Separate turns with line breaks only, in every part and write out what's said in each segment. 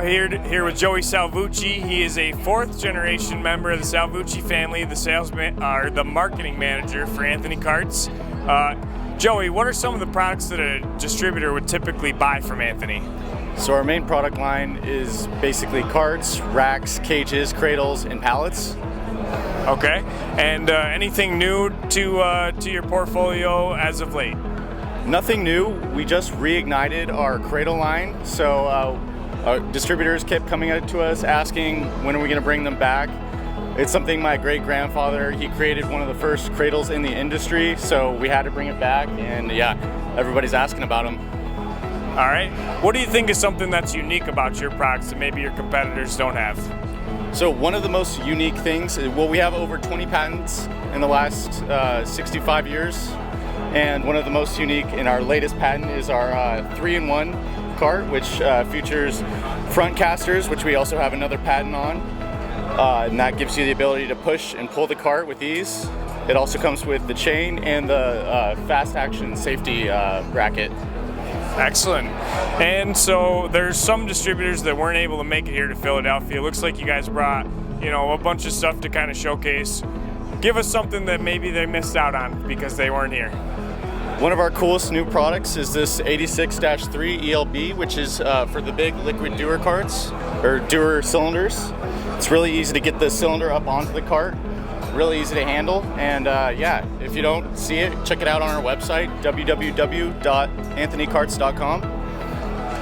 here with Joey Salvucci. He is a fourth generation member of the Salvucci family, the marketing manager for Anthony Carts. Joey, what are some of the products that a distributor would typically buy from Anthony?
So our main product line is basically carts, racks, cages, cradles, and pallets.
Okay, and anything new to your portfolio as of late?
Nothing new. We just reignited our cradle line. So our distributors kept coming out to us asking when are we going to bring them back. It's something my great-grandfather, he created one of the first cradles in the industry, so we had to bring it back, and yeah, everybody's asking about them.
All right. What do you think is something that's unique about your products that maybe your competitors don't have?
So one of the most unique things, well, we have over 20 patents in the last 65 years, and one of the most unique in our latest patent is our 3-in-1 cart, which features front casters, which we also have another patent on. And that gives you the ability to push and pull the cart with ease. It also comes with the chain and the fast action safety bracket.
Excellent. And so there's some distributors that weren't able to make it here to Philadelphia. It looks like you guys brought, a bunch of stuff to kind of showcase. Give us something that maybe they missed out on because they weren't here.
One of our coolest new products is this 86-3 ELB, which is for the big liquid dewar carts, or dewar cylinders. It's really easy to get the cylinder up onto the cart, really easy to handle, and yeah, if you don't see it, check it out on our website, www.anthonycarts.com.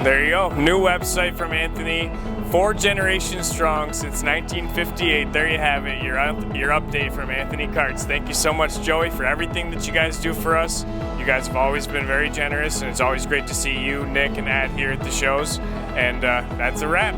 There you go, new website from Anthony, 4 generations strong since 1958. There you have it, your update from Anthony Carts. Thank you so much, Joey, for everything that you guys do for us. You guys have always been very generous, and it's always great to see you, Nick, and Ad here at the shows, and that's a wrap.